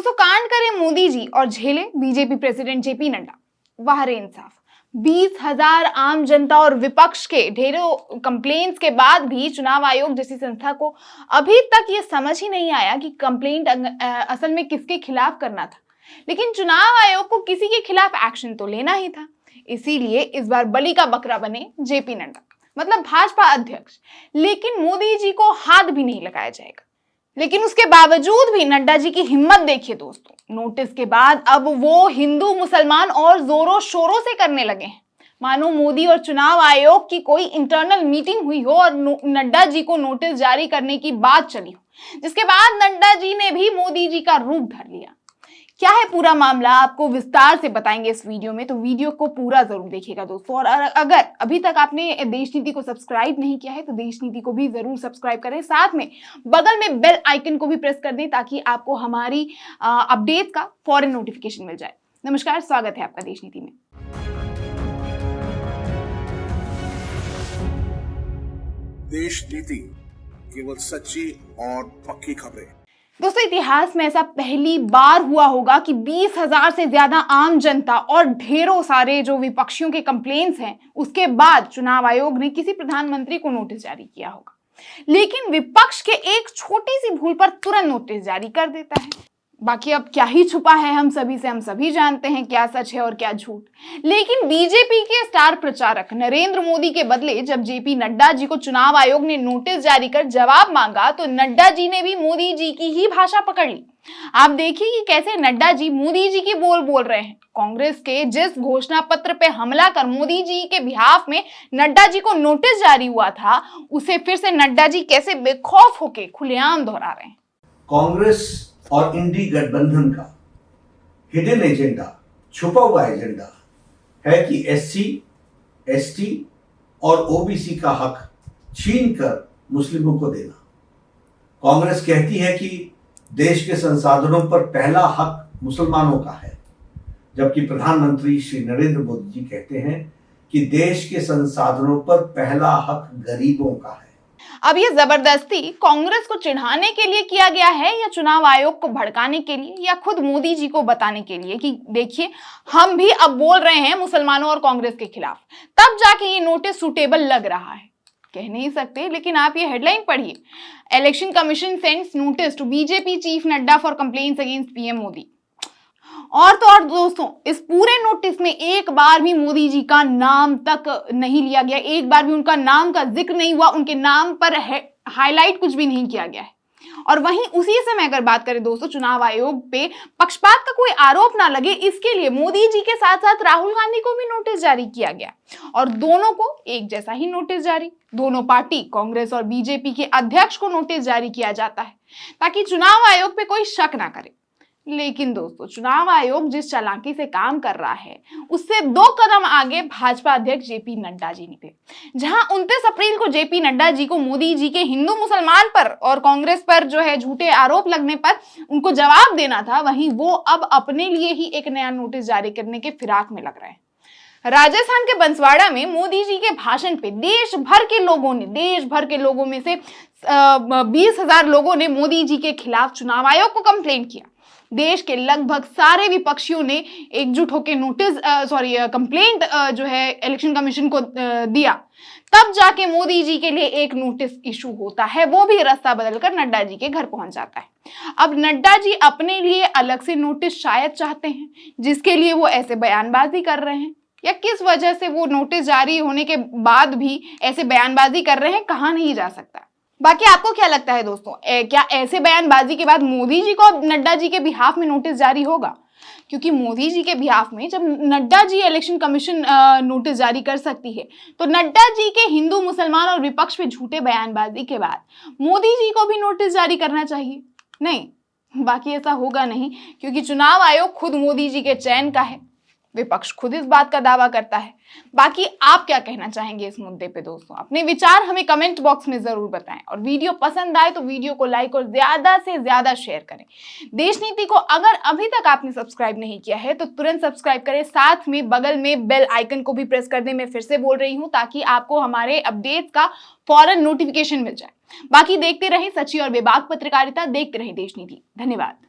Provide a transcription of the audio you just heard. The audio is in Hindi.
दोस्तों, कांड करे मोदी जी और झेले बीजेपी प्रेसिडेंट जेपी नड्डा। वाह रे इंसाफ। 20,000 आम जनता और विपक्ष के ढेरों कंप्लेंट्स के बाद भी चुनाव आयोग जैसी संस्था को अभी तक ये समझ ही नहीं आया कि कंप्लेंट असल में किसके खिलाफ करना था। लेकिन चुनाव आयोग को किसी के खिलाफ एक्शन तो लेना ही था। इसीलिए इस बार बलि का बकरा बने जेपी नड्डा, मतलब भाजपा अध्यक्ष। लेकिन मोदी जी को हाथ भी नहीं लगाया जाएगा। लेकिन उसके बावजूद भी नड्डा जी की हिम्मत देखिए दोस्तों, नोटिस के बाद अब वो हिंदू मुसलमान और जोरों शोरों से करने लगे हैं। मानो मोदी और चुनाव आयोग की कोई इंटरनल मीटिंग हुई हो और नड्डा जी को नोटिस जारी करने की बात चली हो, जिसके बाद नड्डा जी ने भी मोदी जी का रूप धर लिया। क्या है पूरा मामला, आपको विस्तार से बताएंगे इस वीडियो में, तो वीडियो को पूरा जरूर देखिएगा दोस्तों। और अगर अभी तक आपने देश नीति को सब्सक्राइब नहीं किया है तो देश नीति को भी जरूर सब्सक्राइब करें, साथ में बगल में बेल आइकन को भी प्रेस कर दें ताकि आपको हमारी अपडेट का फौरन नोटिफिकेशन मिल जाए। नमस्कार, स्वागत है आपका देश नीति में। देश नीति, केवल सच्ची और पक्की खबरें। दोस्तों, इतिहास में ऐसा पहली बार हुआ होगा कि 20,000 से ज्यादा आम जनता और ढेरों सारे जो विपक्षियों के कंप्लेंट्स हैं, उसके बाद चुनाव आयोग ने किसी प्रधानमंत्री को नोटिस जारी किया होगा। लेकिन विपक्ष के एक छोटी सी भूल पर तुरंत नोटिस जारी कर देता है। बाकी अब क्या ही छुपा है हम सभी जानते हैं क्या सच है और क्या झूठ। लेकिन बीजेपी के स्टार प्रचारक नरेंद्र मोदी के बदले जब जेपी नड्डा जी को चुनाव आयोग ने नोटिस जारी कर जवाब मांगा तो नड्डा जी ने भी मोदी जी की ही भाषा पकड़ ली। आप देखिए कि कैसे नड्डा जी मोदी जी की बोल रहे हैं। कांग्रेस के जिस घोषणा पत्र पे हमला कर मोदी जी के बिहाफ में नड्डा जी को नोटिस जारी हुआ था, उसे फिर से नड्डा जी कैसे बेखौफ होके खुलेआम दोहरा रहे हैं। कांग्रेस और इंडी गठबंधन का हिडन एजेंडा, छुपा हुआ एजेंडा है कि एससी, एसटी और ओबीसी का हक छीनकर मुस्लिमों को देना। कांग्रेस कहती है कि देश के संसाधनों पर पहला हक मुसलमानों का है, जबकि प्रधानमंत्री श्री नरेंद्र मोदी जी कहते हैं कि देश के संसाधनों पर पहला हक गरीबों का है। अब ये जबरदस्ती कांग्रेस को चिढ़ाने के लिए किया गया है या चुनाव आयोग को भड़काने के लिए या खुद मोदी जी को बताने के लिए कि देखिए हम भी अब बोल रहे हैं मुसलमानों और कांग्रेस के खिलाफ, तब जाके ये नोटिस सूटेबल लग रहा है। कह नहीं सकते, लेकिन आप ये हेडलाइन पढ़िए, election commission sends notice to BJP chief Nadda for complaints against PM Modi. और तो और दोस्तों, इस पूरे नोटिस में एक बार भी मोदी जी का नाम तक नहीं लिया गया, एक बार भी उनका नाम का जिक्र नहीं हुआ, उनके नाम पर हाईलाइट कुछ भी नहीं किया गया है। और वहीं उसी समय अगर बात करें दोस्तों, चुनाव आयोग पे पक्षपात का कोई आरोप ना लगे, इसके लिए मोदी जी के साथ साथ राहुल गांधी को भी नोटिस जारी किया गया और दोनों को एक जैसा ही नोटिस जारी, दोनों पार्टी कांग्रेस और बीजेपी के अध्यक्ष को नोटिस जारी किया जाता है ताकि चुनाव आयोग पे कोई शक ना करे। लेकिन दोस्तों, चुनाव आयोग जिस चालाकी से काम कर रहा है उससे 2 कदम आगे भाजपा अध्यक्ष जेपी नड्डा जी निकले। जहां 29 अप्रैल को जेपी नड्डा जी को मोदी जी के हिंदू मुसलमान पर और कांग्रेस पर जो है झूठे आरोप लगने पर उनको जवाब देना था, वहीं वो अब अपने लिए ही एक नया नोटिस जारी करने के फिराक में लग रहे हैं। राजस्थान के बंसवाड़ा में मोदी जी के भाषण पे देश भर के लोगों में से 20,000 लोगों ने मोदी जी के खिलाफ चुनाव आयोग को कंप्लेंट किया। देश के लगभग सारे विपक्षियों ने एकजुट होकर कंप्लेंट जो है इलेक्शन कमीशन को दिया। तब जाके मोदी जी के लिए एक नोटिस इशू होता है, वो भी रास्ता बदलकर नड्डा जी के घर पहुंच जाता है। अब नड्डा जी अपने लिए अलग से नोटिस शायद चाहते हैं, जिसके लिए वो ऐसे बयानबाजी कर रहे हैं, या किस वजह से वो नोटिस जारी होने के बाद भी ऐसे बयानबाजी कर रहे हैं, कहा नहीं जा सकता। बाकी आपको क्या लगता है दोस्तों, क्या ऐसे बयानबाजी के बाद मोदी जी को नड्डा जी के बिहाफ में नोटिस जारी होगा? क्योंकि मोदी जी के बिहाफ में जब Nadda ji election commission notice जारी कर सकती है, तो नड्डा जी के हिंदू मुसलमान और विपक्ष पे झूठे बयानबाजी के बाद मोदी जी को भी नोटिस जारी करना चाहिए? नहीं, बाकी ऐसा होगा नहीं, क्योंकि चुनाव आयोग खुद मोदी जी के चयन का है, विपक्ष खुद इस बात का दावा करता है। बाकी आप क्या कहना चाहेंगे इस मुद्दे पे दोस्तों? अपने विचार हमें कमेंट बॉक्स में जरूर बताएं और वीडियो पसंद आए तो वीडियो को लाइक और ज्यादा से ज्यादा शेयर करें। देश नीति को अगर अभी तक आपने सब्सक्राइब नहीं किया है तो तुरंत सब्सक्राइब करें, साथ में बगल में बेल आइकन को भी प्रेस कर दें। मैं फिर से बोल रही हूँ ताकि आपको हमारे अपडेट का फौरन नोटिफिकेशन मिल जाए। बाकी देखते रहें सच्ची और बेबाक पत्रकारिता, देखते रहें देश नीति। धन्यवाद।